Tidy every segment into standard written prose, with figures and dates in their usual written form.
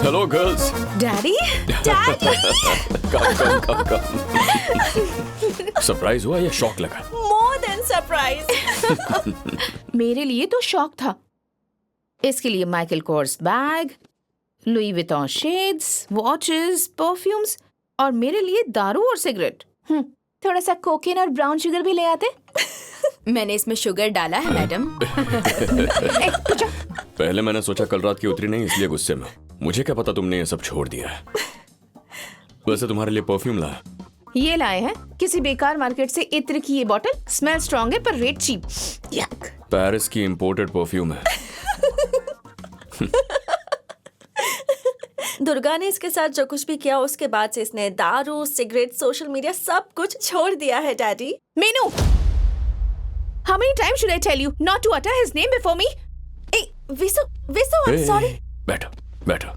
Hello girls. Daddy, daddy. Come. Surprise हुआ या shock लगा? More than surprise. मेरे लिए तो शॉक था। इसके लिए Michael Kors bag, Louis Vuitton shades, watches, perfumes और मेरे लिए दारू और सिगरेट। थोड़ा सा कोकेन और ब्राउन शुगर भी ले आते। मैंने इसमें शुगर डाला है मैडम। पहले मैंने सोचा कल रात की उतरी नहीं इसलिए गुस्से में। मुझे क्या पता तुमने ये सब छोड़ दिया है। वैसे तुम्हारे लिए परफ्यूम लाया। ये लाए हैं किसी बेकार मार्केट से। इत्र की ये बॉटल स्मेल स्ट्रॉन्ग है पर रेट चीप। यक। पेरिस की इंपोर्टेड परफ्यूम है। दुर्गा ने इसके साथ जो कुछ भी किया उसके बाद से इसने दारू, सिगरेट, सोशल मीडिया सब कुछ छोड़ दिया है daddy. Meenu, how many times should I tell you not to utter his name before me? Visu, I'm sorry। बैठो।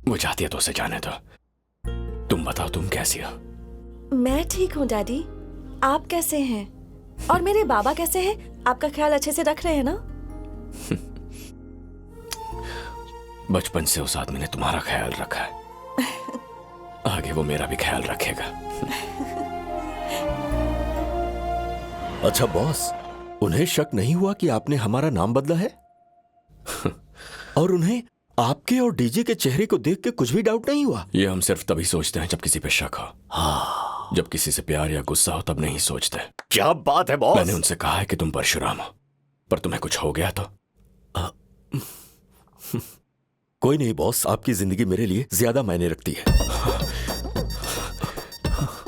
वो चाहती है तो उसे जाने दो। तुम बताओ तुम कैसी हो? मैं ठीक हूँ डैडी। आप कैसे हैं? और मेरे बाबा कैसे हैं? आपका ख्याल अच्छे से रख रहे हैं ना? बचपन से उस आदमी ने तुम्हारा ख्याल रखा है। आगे वो मेरा भी ख्याल रखेगा। अच्छा बॉस, उन्हें शक नहीं हुआ कि आपने हमारा नाम बदला है? और उन्हें आपके और डीजे के चेहरे को देख के कुछ भी डाउट नहीं हुआ? ये हम सिर्फ तभी सोचते हैं जब किसी पे शक हो। हाँ। जब किसी से प्यार या गुस्सा हो तब नहीं सोचते। क्या बात है बॉस। मैंने उनसे कहा है कि तुम परशुराम हो, पर तुम्हें कुछ हो गया तो? कोई नहीं बॉस, आपकी जिंदगी मेरे लिए ज्यादा मायने रखती है।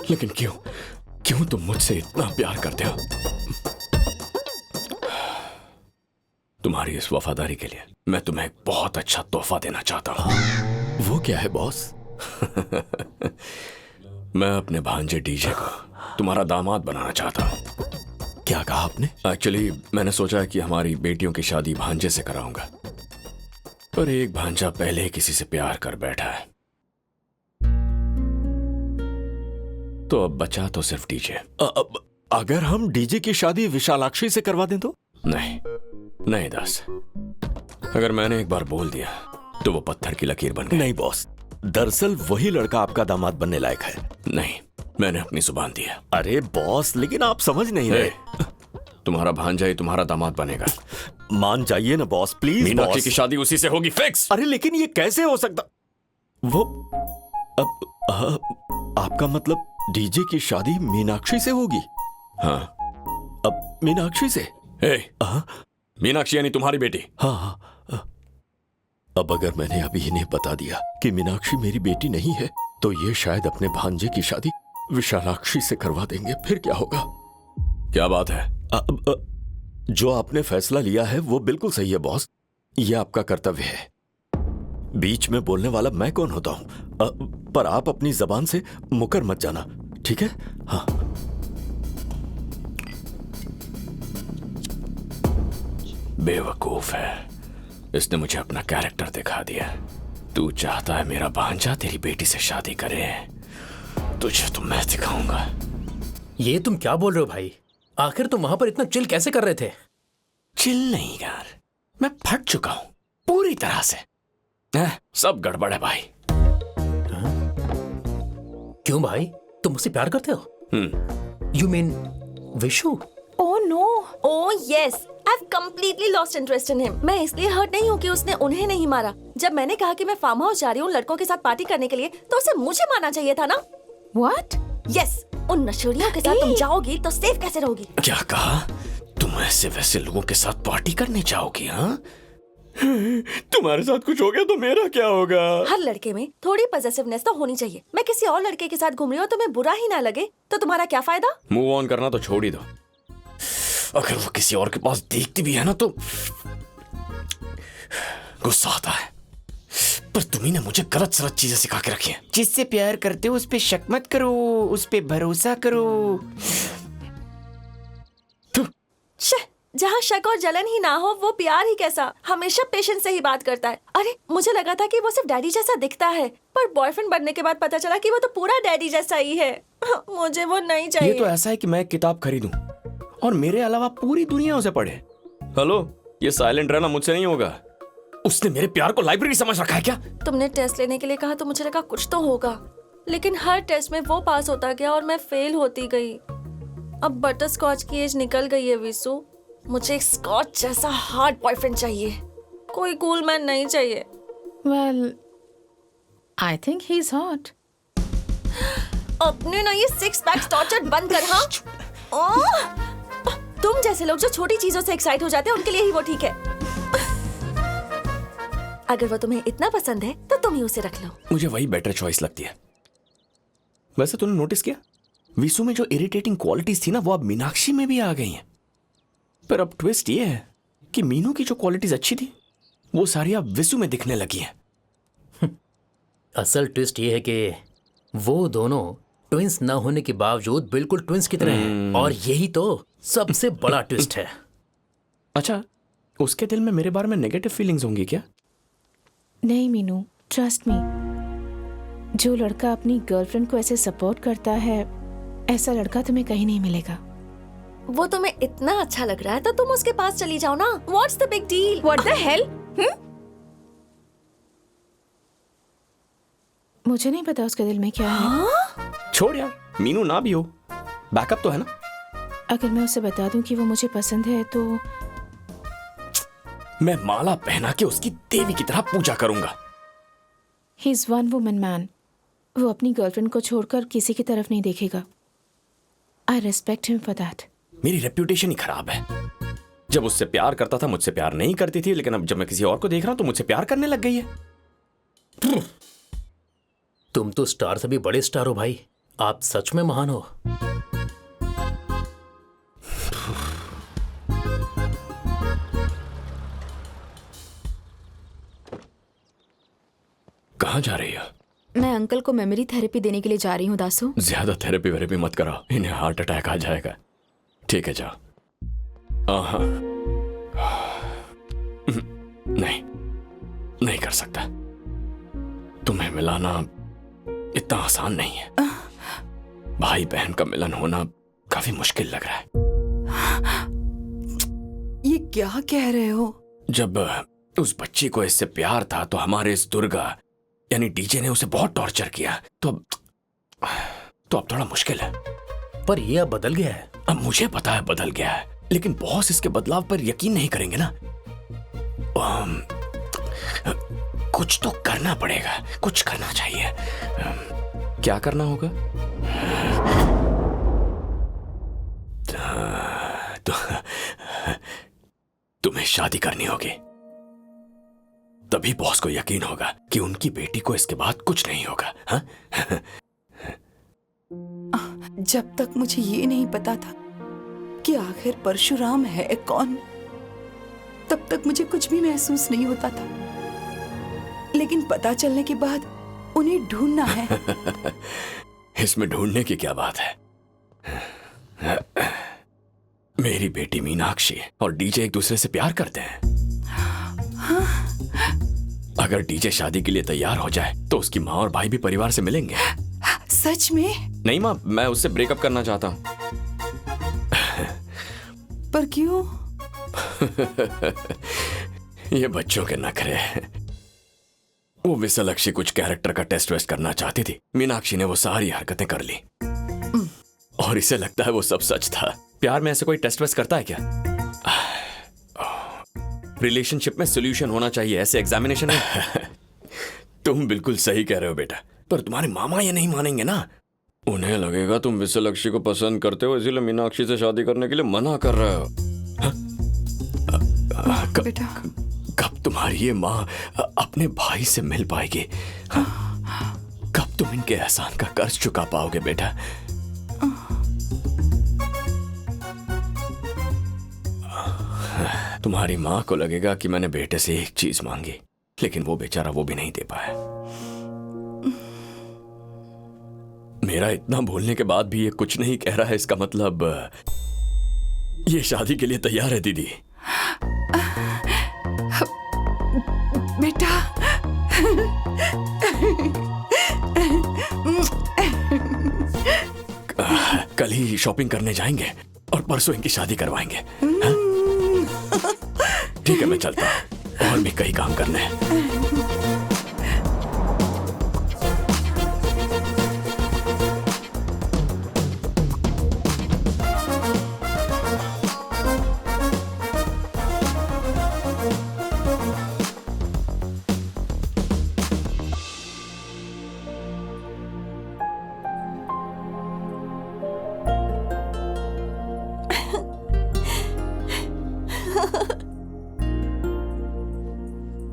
लेकिन क्यों तुम मुझसे इतना प्यार करते हो? तुम्हारी इस वफादारी के लिए मैं तुम्हें एक बहुत अच्छा तोहफा देना चाहता हूं। वो क्या है बॉस? मैं अपने भांजे डीजे को तुम्हारा दामाद बनाना चाहता हूं। क्या कहा आपने? एक्चुअली मैंने सोचा है कि हमारी बेटियों की शादी भांजे से कराऊंगा, पर एक भांजा पहले ही किसी से प्यार कर बैठा है, तो अब बचा तो सिर्फ डीजे। अगर हम डीजे की शादी विशालाक्षी से करवा दें तो? नहीं दास, अगर मैंने एक बार बोल दिया तो वो पत्थर की लकीर बन गई। नहीं बॉस, दरअसल वही लड़का आपका दामाद बनने लायक है। नहीं, मैंने अपनी जुबान दी है। अरे बॉस, लेकिन आप समझ नहीं रहे। तुम्हारा भांजा ही तुम्हारा दामाद बनेगा। मान जाइए ना बॉस, प्लीज। मीनाक्षी की शादी उसी से होगी, फिक्स। अरे लेकिन ये कैसे हो सकता? वो अब आपका मतलब डीजे की शादी मीनाक्षी से होगी? हाँ। अब मीनाक्षी से? मीनाक्षी यानी तुम्हारी बेटी? हाँ। अब अगर मैंने अभी इन्हें बता दिया कि मीनाक्षी मेरी बेटी नहीं है तो ये शायद अपने भांजे की शादी विशालाक्षी से करवा देंगे। फिर क्या होगा? क्या बात है? जो आपने फैसला लिया है वो बिल्कुल सही है बॉस। ये आपका कर्तव्य है। बीच में बोलने वाला मैं कौन होता हूं? पर आप अपनी जबान से मुकर मत जाना, ठीक है? हाँ। बेवकूफ है, इसने मुझे अपना कैरेक्टर दिखा दिया। तू चाहता है मेरा भांजा तेरी बेटी से शादी करे? तुझे तो मैं दिखाऊंगा। ये तुम क्या बोल रहे हो भाई? आखिर तुम वहां पर इतना चिल कैसे कर रहे थे? चिल नहीं यार, मैं फट चुका हूं पूरी तरह से। सब गड़बड़ है भाई। क्यों भाई, तुम मुझसे प्यार करते हो? You mean Vishu? Oh no, oh yes, I've completely lost interest in him। मैं इसलिए हर्ट नहीं हूँ कि उसने उन्हें नहीं मारा। जब मैंने कहा कि मैं फार्म हाउस जा रही हूँ लड़कों के साथ पार्टी करने के लिए, तो उसे मुझे मानना चाहिए था ना? What? यस, उन नशेड़ियों के साथ तुम जाओगी तो सेफ कैसे रहोगी? क्या कहा? तुम ऐसे वैसे लोगों के साथ पार्टी करने जाओगी? हाँ, तुम्हारे साथ कुछ हो गया तो मेरा क्या होगा? हर लड़के में थोड़ी पॉसेसिवनेस तो होनी चाहिए। मैं किसी और लड़के के साथ घूम रही हूँ तो मैं बुरा ही ना लगे तो तुम्हारा क्या फायदा? मूव ऑन करना तो छोड़ ही दो। अगर वो किसी और के पास देखती भी है ना तो गुस्सा आता है। पर तुम्ही ने मुझे गलत सलत चीजें सिखा के रखी हैं। जिससे प्यार करते हो उस पे शक मत करो, उस पे भरोसा करो। जहाँ शक और जलन ही ना हो वो प्यार ही कैसा? हमेशा पेशेंस से ही बात करता है। अरे मुझे लगा था कि वो सिर्फ डैडी जैसा दिखता है, पर बॉयफ्रेंड बनने के बाद पता चला कि वो तो पूरा डैडी जैसा ही है। मुझे वो नहीं चाहिए। ये तो ऐसा है कि मैं किताब खरीदूं और मेरे अलावा पूरी दुनिया उसे पढ़े। हेलो, ये साइलेंट रहना मुझसे नहीं होगा। उसने मेरे प्यार को लाइब्रेरी समझ रखा है क्या? तुमने टेस्ट लेने के लिए कहा तो मुझे लगा कुछ तो होगा, लेकिन हर टेस्ट में वो पास होता गया और मैं फेल होती गई। अब बटर स्कॉच की एज निकल गई है विसु। मुझे एक स्कॉच जैसा हार्ड बॉयफ्रेंड चाहिए, कोई कूल मैन नहीं चाहिए। Well, I think he's hot. अपने ना ये सिक्स पैक टॉर्चर बंद कर। हाँ, तुम जैसे लोग जो छोटी चीजों से एक्साइट हो जाते हैं उनके लिए ही वो ठीक है। अगर वो तुम्हें इतना पसंद है तो तुम ही उसे रख लो। मुझे वही बेटर चॉइस लगती है। वैसे तूने नोटिस किया, विसु में जो इरिटेटिंग क्वालिटीज थी ना, वो अब मीनाक्षी में भी आ गई हैं। पर अब ट्विस्ट ये है कि मीनू की जो क्वालिटीज अच्छी थी वो सारी अब विसु में दिखने लगी हैं। असल ट्विस्ट ये है कि वो दोनों ट्विंस न होने के बावजूद बिल्कुल ट्विंस की तरह हैं, और यही तो सबसे बड़ा ट्विस्ट है। अच्छा, उसके दिल में मेरे बारे में नेगेटिव फीलिंग्स होंगी क्या? नहीं मीनू, ट्रस्ट मी, जो लड़का अपनी गर्लफ्रेंड को ऐसे सपोर्ट करता है, ऐसा लड़का तुम्हें कहीं नहीं मिलेगा। वो तुम्हें इतना अच्छा लग रहा है तो तुम उसके पास चली जाओ ना। What's the big deal? What the hell? मुझे नहीं पता उसके दिल में क्या है। छोड़ यार, मीनू ना भी हो, बैकअप तो है ना। अगर मैं उसे बता दूं कि वो मुझे पसंद है तो मैं माला पहना के उसकी देवी की तरह पूजा करूंगा। He is one woman man. वो अपनी गर्लफ्रेंड को छोड़कर किसी की तरफ नहीं देखेगा। आई रेस्पेक्ट हिम फॉर दैट। मेरी रेप्यूटेशन ही खराब है। जब उससे प्यार करता था मुझसे प्यार नहीं करती थी, लेकिन अब जब मैं किसी और को देख रहा हूं तो मुझसे प्यार करने लग गई है। तुम तो स्टार से भी बड़े स्टार हो भाई, आप सच में महान हो। कहाँ जा रही हो? मैं अंकल को मेमोरी थेरेपी देने के लिए जा रही हूँ दासू। ज्यादा थेरेपी वेरेपी मत कराओ, इन्हें हार्ट अटैक आ जाएगा। ठीक है जाओ। नहीं, नहीं कर सकता। तुम्हें मिलाना इतना आसान नहीं है। भाई बहन का मिलन होना काफी मुश्किल लग रहा है। ये क्या कह रहे हो? जब उस बच्ची को इससे प्यार था तो हमारे इस दुर्गा यानी डीजे ने उसे बहुत टॉर्चर किया, तो अब थोड़ा मुश्किल है। पर ये अब बदल गया है। अब मुझे पता है बदल गया है, लेकिन बॉस इसके बदलाव पर यकीन नहीं करेंगे ना। कुछ तो करना पड़ेगा, कुछ करना चाहिए। क्या करना होगा? तुम्हें शादी करनी होगी, तभी बॉस को यकीन होगा कि उनकी बेटी को इसके बाद कुछ नहीं होगा। हाँ? जब तक मुझे ये नहीं पता था कि आखिर परशुराम है कौन, तब तक मुझे कुछ भी महसूस नहीं होता था। लेकिन पता चलने के बाद उन्हें ढूंढना है। इसमें ढूंढने की क्या बात है? मेरी बेटी मीनाक्षी और डीजे एक दूसरे से प्यार करते हैं। अगर डीजे शादी के लिए तैयार हो जाए तो उसकी माँ और भाई भी परिवार से मिलेंगे। सच में? नहीं माँ, मैं उससे ब्रेकअप करना चाहता हूँ। पर क्यों? ये बच्चों के नखरे। वो विशालक्षी कुछ कैरेक्टर का टेस्ट वेस्ट करना चाहती थी, मीनाक्षी ने वो सारी हरकतें कर ली और इसे लगता है वो सब सच था। प्यार में ऐसे कोई टेस्ट वेस्ट करता है क्या? रिलेशनशिप में सॉल्यूशन होना चाहिए, ऐसे एग्जामिनेशन में। तुम बिल्कुल सही कह रहे हो बेटा, पर तुम्हारे मामा ये नहीं मानेंगे ना। उन्हें लगेगा तुम विशालक्षी को पसंद करते हो, इसीलिए मीनाक्षी से शादी करने के लिए मना कर रहे हो। बेटा, कब तुम्हारी ये माँ अपने भाई से मिल पाएगी? कब तुम इनके एहसान का कर्ज चुका पाओगे बेटा? तुम्हारी माँ को लगेगा कि मैंने बेटे से एक चीज मांगी, लेकिन वो बेचारा वो भी नहीं दे पाया। मेरा इतना बोलने के बाद भी ये कुछ नहीं कह रहा है, इसका मतलब ये शादी के लिए तैयार है दीदी। बेटा, कल ही शॉपिंग करने जाएंगे और परसों इनकी शादी करवाएंगे। ठीक है, मैं चलता हूँ। और भी कई काम करने हैं।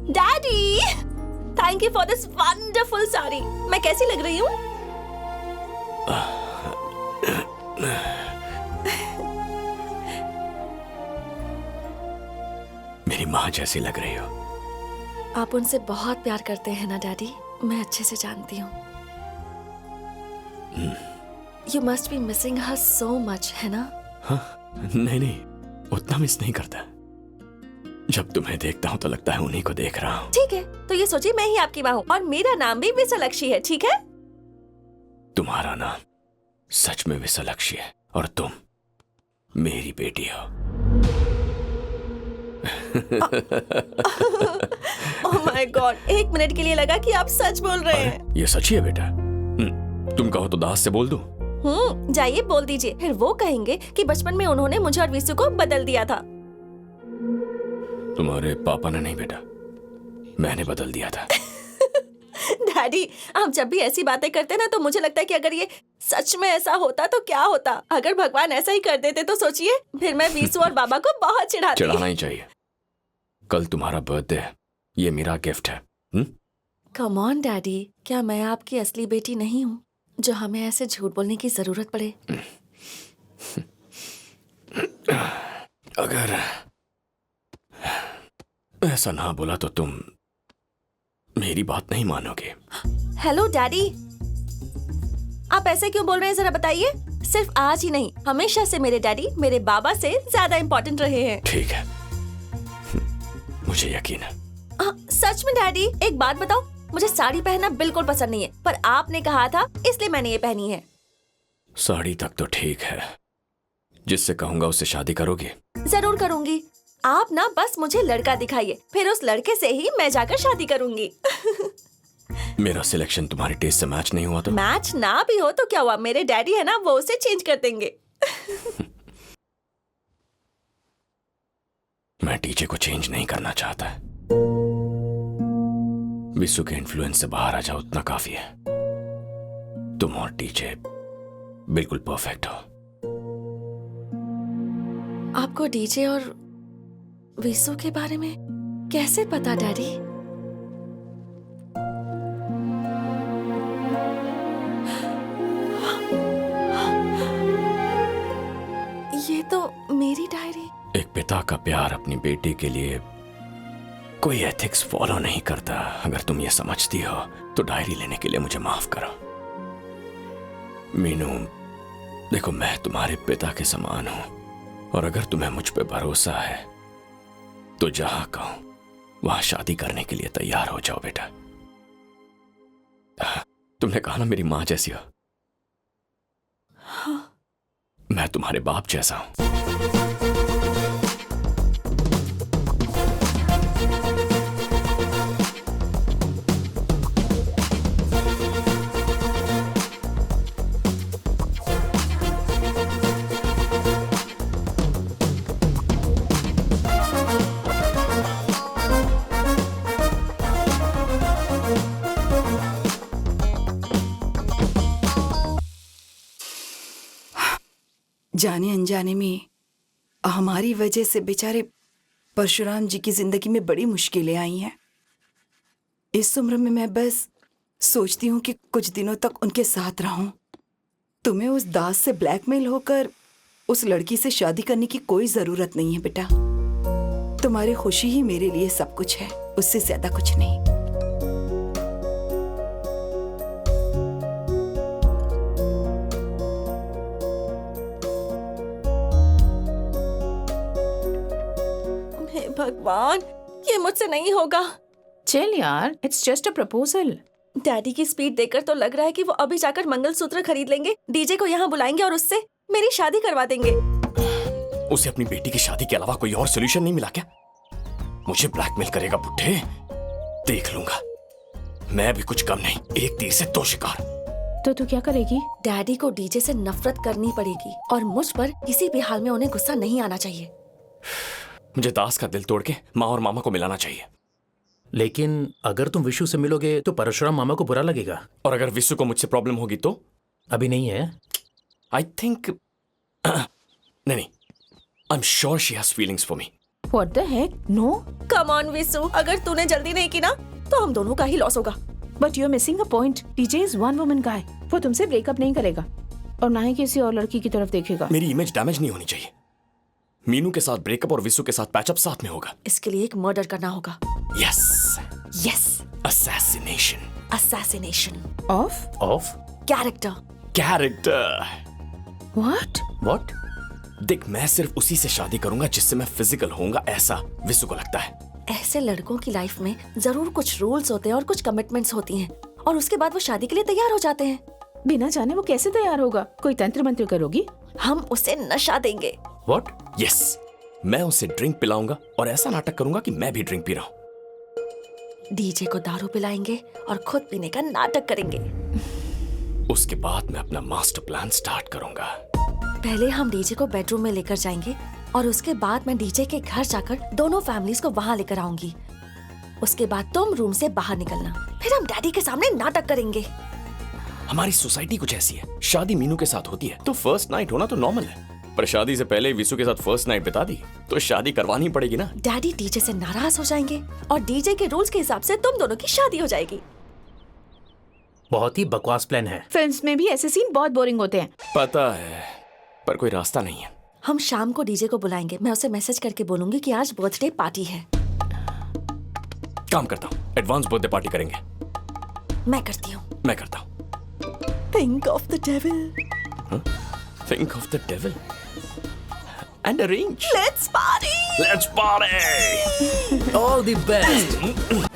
Daddy, thank you for this wonderful sari. मैं कैसी लग रही हूँ? मेरी माँ जैसी लग रही हो। आप उनसे बहुत प्यार करते हैं ना डैडी, मैं अच्छे से जानती हूँ। You must be missing her so much, है ना? नहीं नहीं, उतना मिस नहीं करता। जब तुम्हें देखता हूँ तो लगता है उन्हीं को देख रहा हूँ। ठीक है, तो ये सोचिए मैं ही आपकी माँ हूँ और मेरा नाम भी विशालक्षी है, ठीक है? तुम्हारा नाम सच में विशालक्षी है और तुम मेरी बेटी हो। ओह माय गॉड, 1 मिनट के लिए लगा कि आप सच बोल रहे हैं। ये सच ही है बेटा। तुम कहो तो दास से बोल दूं? जाइए बोल दीजिए, फिर वो कहेंगे कि बचपन में उन्होंने मुझे और विशु को बदल दिया था। तुम्हारे पापा ने नहीं बेटा, मैंने बदल दिया था। डैडी, आप जब भी ऐसी बातें करते ना तो मुझे लगता है कि अगर ये सच में ऐसा होता तो क्या होता। अगर भगवान ऐसा ही कर देते तो सोचिए, फिर मैं विशु और बाबा को बहुत चिढ़ाती। चिढ़ाना ही चाहिए। कल तुम्हारा बर्थडे है, ये मेरा गिफ्ट है। कम ऑन डैडी, क्या मैं आपकी असली बेटी नहीं हूँ जो हमें ऐसे झूठ बोलने की जरूरत पड़े? अगर ऐसा ना बोला तो तुम मेरी बात नहीं मानोगे। हेलो डैडी, आप ऐसे क्यों बोल रहे हैं, जरा बताइए। सिर्फ आज ही नहीं, हमेशा से मेरे डैडी मेरे बाबा से ज्यादा इम्पोर्टेंट रहे हैं। ठीक है, मुझे यकीन है। सच में डैडी, एक बात बताओ, मुझे साड़ी पहनना बिल्कुल पसंद नहीं है, पर आपने कहा था इसलिए मैंने ये पहनी है। साड़ी तक तो ठीक है, जिससे कहूंगा उससे शादी करोगे? जरूर करूंगी। आप ना बस मुझे लड़का दिखाइए, फिर उस लड़के से ही मैं जाकर शादी करूंगी। मेरा सिलेक्शन तुम्हारे टेस्ट से मैच नहीं हुआ तो? मैच ना भी हो तो क्या हुआ, मेरे डैडी है ना, वो उसे चेंज कर देंगे। मैं टीचे को चेंज नहीं करना चाहता। विशु के इन्फ्लुएंस से बाहर आ जाओ, उतना काफी है। तुम और टीचे बिल्कुल परफेक्ट हो। आपको डीजे और विशु के बारे में कैसे पता डैडी? ये तो मेरी डायरी। एक पिता का प्यार अपनी बेटी के लिए कोई एथिक्स फॉलो नहीं करता। अगर तुम ये समझती हो तो डायरी लेने के लिए मुझे माफ करो। मीनू, देखो मैं तुम्हारे पिता के समान हूं और अगर तुम्हें मुझ पे भरोसा है तो जहां कहूं वहां शादी करने के लिए तैयार हो जाओ बेटा। तुमने कहा ना मेरी मां जैसी हो। मैं तुम्हारे बाप जैसा हूं। जाने अनजाने में हमारी वजह से बेचारे परशुराम जी की जिंदगी में बड़ी मुश्किलें आई हैं। इस उम्र में मैं बस सोचती हूँ कि कुछ दिनों तक उनके साथ रहूं। तुम्हें उस दास से ब्लैकमेल होकर उस लड़की से शादी करने की कोई जरूरत नहीं है बेटा। तुम्हारी खुशी ही मेरे लिए सब कुछ है, उससे ज्यादा कुछ नहीं। भगवान, ये मुझसे नहीं होगा। चिल यार, it's just a proposal. Daddy की स्पीड देखकर तो लग रहा है कि वो अभी जाकर मंगलसूत्र खरीद लेंगे, डीजे को यहाँ बुलाएंगे और उससे मेरी शादी करवा देंगे। उसे अपनी बेटी की शादी के अलावा कोई और सोल्यूशन नहीं मिला क्या? मुझे ब्लैकमेल करेगा बुड्ढे, देख लूंगा। मैं भी कुछ कम नहीं, एक तीर से दो शिकार। तो तू क्या करेगी? डैडी को डीजे से नफरत करनी पड़ेगी और मुझ पर किसी भी हाल में उन्हें गुस्सा नहीं आना चाहिए। मुझे दास का दिल तोड़ के माँ और मामा को मिलाना चाहिए। लेकिन अगर तुम विशु से मिलोगे तो परशुराम मामा को बुरा लगेगा। और अगर विशु को मुझसे प्रॉब्लम होगी तो? अभी नहीं है। आई थिंक नहीं, I am sure she has feelings for me. What the heck? No. Come on Vishu, अगर तूने जल्दी नहीं की ना तो हम दोनों का ही लॉस होगा। But you're missing a point. DJ is one woman guy. वो तुमसे ब्रेकअप नहीं करेगा और ना ही किसी और लड़की की तरफ देखेगा। मेरी इमेज डैमेज नहीं होनी चाहिए। मीनू के साथ ब्रेकअप और विशु के साथ पैचअप साथ में होगा। इसके लिए एक मर्डर करना होगा। Yes, yes, assassination. Assassination of character. Character. What? What? देख, मैं सिर्फ उसी से शादी करूंगा जिससे मैं फिजिकल होऊंगा, ऐसा विशु को लगता है। ऐसे लड़कों की लाइफ में जरूर कुछ रूल्स होते हैं और कुछ कमिटमेंट्स होती हैं और उसके बाद वो शादी के लिए तैयार हो जाते हैं। बिना जाने वो कैसे तैयार होगा? कोई तंत्र मंत्र करोगी? हम उसे नशा देंगे। व्हाट? यस, मैं उसे ड्रिंक पिलाऊंगा और ऐसा नाटक करूंगा कि मैं भी ड्रिंक पी रहा हूं। डीजे को दारू पिलाएंगे और खुद पीने का नाटक करेंगे। उसके बाद मैं अपना मास्टर प्लान स्टार्ट करूंगा। पहले हम डीजे को बेडरूम में लेकर जाएंगे और उसके बाद मैं डीजे के घर जाकर दोनों फैमिलीज को वहाँ लेकर आऊंगी। उसके बाद तुम रूम से बाहर निकलना, फिर हम डैडी के सामने नाटक करेंगे। हमारी सोसाइटी कुछ ऐसी है, शादी मीनू के साथ होती है तो फर्स्ट नाइट होना तो नॉर्मल है, पर शादी से पहले विशु के साथ फर्स्ट नाइट बिता दी तो शादी करवानी पड़ेगी ना। डैडी डीजे से नाराज हो जाएंगे और डीजे के रूल्स के हिसाब से तुम दोनों की शादी हो जाएगी। बहुत ही बकवास प्लान है। फिल्म्स में भी ऐसे सीन बहुत बोरिंग होते हैं। पता है, पर कोई रास्ता नहीं है। हम शाम को डीजे को बुलाएंगे। मैं उसे मैसेज करके बोलूंगी कि आज बर्थडे पार्टी है। काम करता हूँ, एडवांस बर्थडे पार्टी करेंगे। मैं करती हूँ। मैं करता हूँ। Think of the devil. Think of the devil and arrange. Let's party. Let's party. All the best.